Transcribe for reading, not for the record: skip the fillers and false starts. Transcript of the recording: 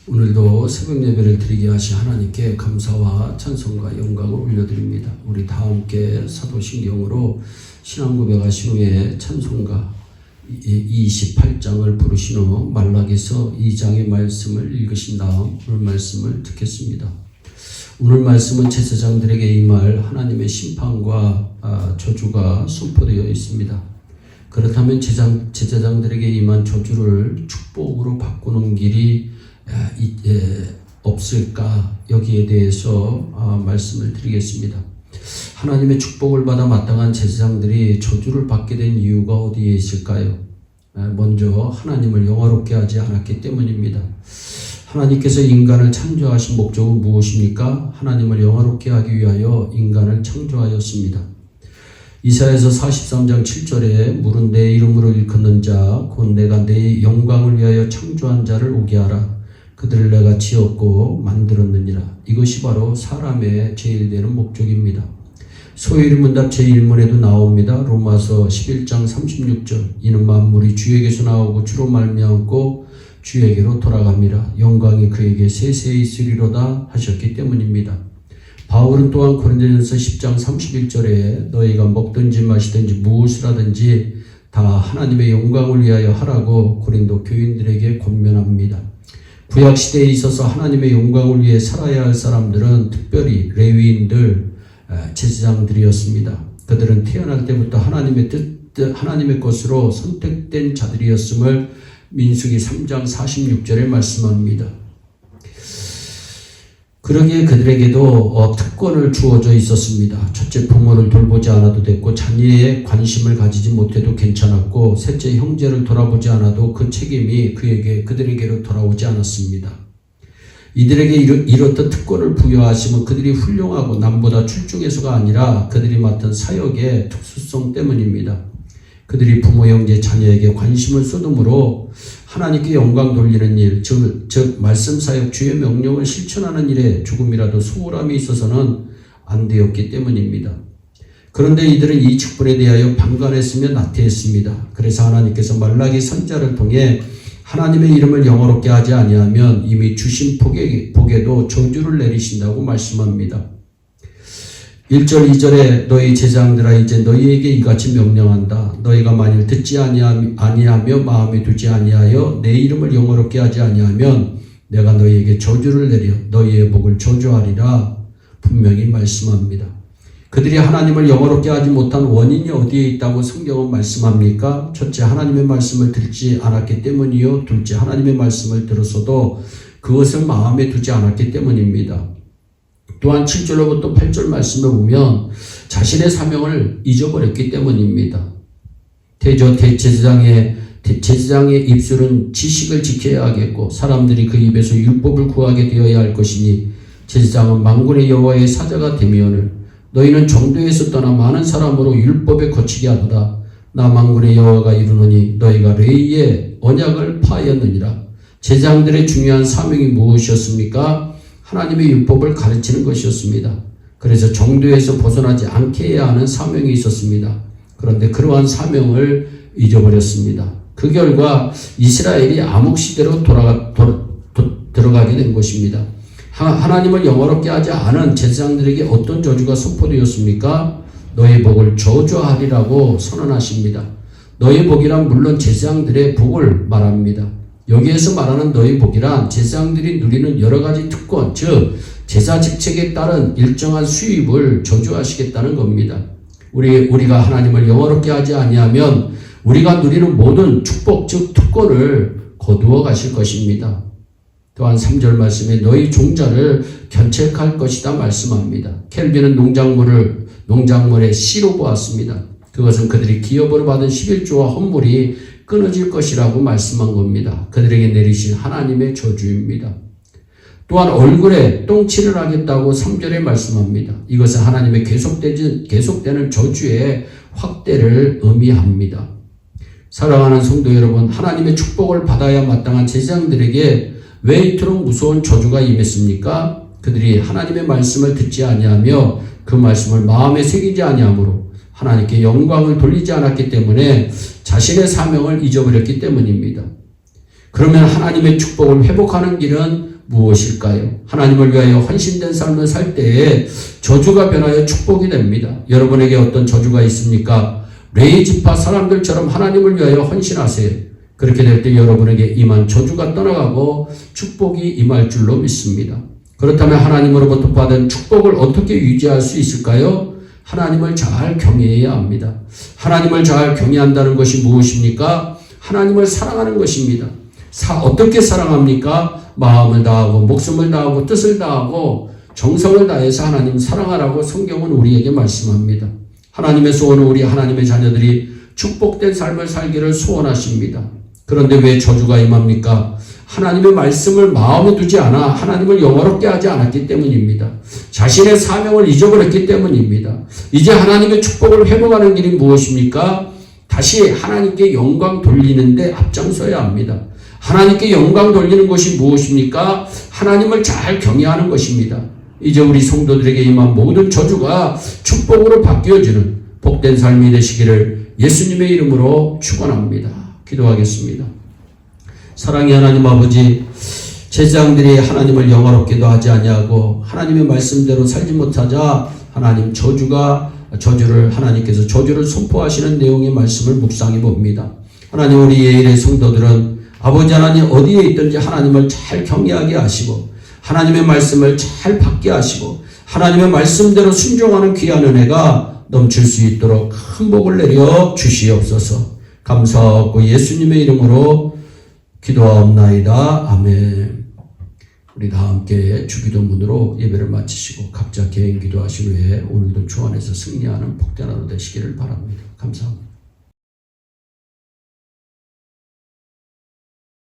오늘도 새벽 예배를 드리게 하신 하나님께 감사와 찬송과 영광을 올려드립니다. 우리 다 함께 사도신경으로 신앙 고백하신 후에 찬송가 28장을 부르신 후 말라기서 2장의 말씀을 읽으신 다음 오늘 말씀을 듣겠습니다. 오늘 말씀은 제사장들에게 임할 하나님의 심판과 저주가 선포되어 있습니다. 그렇다면 제사장들에게 임한 저주를 축복으로 바꾸는 길이 없을까? 여기에 대해서 말씀을 드리겠습니다. 하나님의 축복을 받아 마땅한 제사장들이 저주를 받게 된 이유가 어디에 있을까요? 먼저 하나님을 영화롭게 하지 않았기 때문입니다. 하나님께서 인간을 창조하신 목적은 무엇입니까? 하나님을 영화롭게 하기 위하여 인간을 창조하였습니다. 이사야서 43장 7절에 물은 내 이름으로 일컫는 자 곧 내가 내 영광을 위하여 창조한 자를 오게 하라. 그들을 내가 지었고 만들었느니라. 이것이 바로 사람의 제일 되는 목적입니다. 소위문답 제1문에도 나옵니다. 로마서 11장 36절 이는 만물이 주에게서 나오고 주로 말미암고 주에게로 돌아갑니다. 영광이 그에게 세세히 있으리로다 하셨기 때문입니다. 바울은 또한 고린도전서 10장 31절에 너희가 먹든지 마시든지 무엇을 하든지 다 하나님의 영광을 위하여 하라고 고린도 교인들에게 권면합니다. 구약시대에 있어서 하나님의 영광을 위해 살아야 할 사람들은 특별히 레위인들, 제사장들이었습니다. 그들은 태어날 때부터 하나님의 것으로 선택된 자들이었음을 민수기 3장 46절에 말씀합니다. 그러기에 그들에게도 특권을 주어져 있었습니다. 첫째, 부모를 돌보지 않아도 됐고 자녀에 관심을 가지지 못해도 괜찮았고 셋째, 형제를 돌아보지 않아도 그 책임이 그들에게로 돌아오지 않았습니다. 이들에게 이렇듯 특권을 부여하시면 그들이 훌륭하고 남보다 출중해서가 아니라 그들이 맡은 사역의 특수성 때문입니다. 그들이 부모, 형제, 자녀에게 관심을 쏟음으로 하나님께 영광 돌리는 일, 즉 말씀 사역 주의 명령을 실천하는 일에 조금이라도 소홀함이 있어서는 안 되었기 때문입니다. 그런데 이들은 이 직분에 대하여 방관했으며 나태했습니다. 그래서 하나님께서 말라기 선지자를 통해 하나님의 이름을 영어롭게 하지 아니하면 이미 주신 복에도 저주를 내리신다고 말씀합니다. 1절 2절에 너희 제사장들아 이제 너희에게 이같이 명령한다. 너희가 만일 듣지 아니하며 마음에 두지 아니하여 내 이름을 영어롭게 하지 아니하면 내가 너희에게 저주를 내려 너희의 복을 저주하리라 분명히 말씀합니다. 그들이 하나님을 영어롭게 하지 못한 원인이 어디에 있다고 성경은 말씀합니까? 첫째, 하나님의 말씀을 듣지 않았기 때문이요. 둘째, 하나님의 말씀을 들었어도 그것을 마음에 두지 않았기 때문입니다. 또한 7절로부터 8절 말씀을 보면 자신의 사명을 잊어버렸기 때문입니다. 제사장의 입술은 지식을 지켜야 하겠고 사람들이 그 입에서 율법을 구하게 되어야 할 것이니 제사장은 만군의 여호와의 사자가 되면을 너희는 정도에서 떠나 많은 사람으로 율법에 거치게 하도다. 나 만군의 여호와가 이르노니 너희가 레위의 언약을 파하였느니라. 제사장들의 중요한 사명이 무엇이었습니까? 하나님의 율법을 가르치는 것이었습니다. 그래서 정도에서 벗어나지 않게 해야 하는 사명이 있었습니다. 그런데 그러한 사명을 잊어버렸습니다. 그 결과 이스라엘이 암흑시대로 들어가게 된 것입니다. 하나님을 영어롭게 하지 않은 제사장들에게 어떤 저주가 선포되었습니까? 너의 복을 저주하리라고 선언하십니다. 너의 복이란 물론 제사장들의 복을 말합니다. 여기에서 말하는 너희 복이란 제사장들이 누리는 여러 가지 특권, 즉 제사 직책에 따른 일정한 수입을 저주하시겠다는 겁니다. 우리가 하나님을 영어롭게 하지 아니하면 우리가 누리는 모든 축복, 즉 특권을 거두어 가실 것입니다. 또한 3절 말씀에 너희 종자를 견책할 것이다 말씀합니다. 켈빈은 농작물의 씨로 보았습니다. 그것은 그들이 기업으로 받은 11조와 헌물이 끊어질 것이라고 말씀한 겁니다. 그들에게 내리신 하나님의 저주입니다. 또한 얼굴에 똥칠을 하겠다고 3절에 말씀합니다. 이것은 하나님의 계속되는 저주의 확대를 의미합니다. 사랑하는 성도 여러분, 하나님의 축복을 받아야 마땅한 제사장들에게 왜 이토록 무서운 저주가 임했습니까? 그들이 하나님의 말씀을 듣지 아니하며 그 말씀을 마음에 새기지 아니하므로 하나님께 영광을 돌리지 않았기 때문에 자신의 사명을 잊어버렸기 때문입니다. 그러면 하나님의 축복을 회복하는 길은 무엇일까요? 하나님을 위하여 헌신된 삶을 살 때에 저주가 변하여 축복이 됩니다. 여러분에게 어떤 저주가 있습니까? 레위 지파 사람들처럼 하나님을 위하여 헌신하세요. 그렇게 될 때 여러분에게 임한 저주가 떠나가고 축복이 임할 줄로 믿습니다. 그렇다면 하나님으로부터 받은 축복을 어떻게 유지할 수 있을까요? 하나님을 잘 경외해야 합니다. 하나님을 잘 경외한다는 것이 무엇입니까? 하나님을 사랑하는 것입니다. 어떻게 사랑합니까? 마음을 다하고 목숨을 다하고 뜻을 다하고 정성을 다해서 하나님 사랑하라고 성경은 우리에게 말씀합니다. 하나님의 소원은 우리 하나님의 자녀들이 축복된 삶을 살기를 소원하십니다. 그런데 왜 저주가 임합니까? 하나님의 말씀을 마음에 두지 않아 하나님을 영화롭게 하지 않았기 때문입니다. 자신의 사명을 잊어버렸기 때문입니다. 이제 하나님의 축복을 회복하는 길이 무엇입니까? 다시 하나님께 영광 돌리는데 앞장서야 합니다. 하나님께 영광 돌리는 것이 무엇입니까? 하나님을 잘 경외하는 것입니다. 이제 우리 성도들에게 임한 모든 저주가 축복으로 바뀌어지는 복된 삶이 되시기를 예수님의 이름으로 축원합니다. 기도하겠습니다. 사랑의 하나님 아버지, 제사장들이 하나님을 영화롭게도 하지 아니하고 하나님의 말씀대로 살지 못하자 하나님 저주를 하나님께서 저주를 선포하시는 내용의 말씀을 묵상해 봅니다. 하나님, 우리 예일의 성도들은 아버지 하나님 어디에 있든지 하나님을 잘 경외하게 하시고 하나님의 말씀을 잘 받게 하시고 하나님의 말씀대로 순종하는 귀한 은혜가 넘칠 수 있도록 큰 복을 내려 주시옵소서. 감사하고 예수님의 이름으로 기도하옵나이다. 아멘. 우리 다 함께 주기도문으로 예배를 마치시고 각자 개인 기도하신 후에 오늘도 주 안에서 승리하는 복된 하루 되시기를 바랍니다. 감사합니다.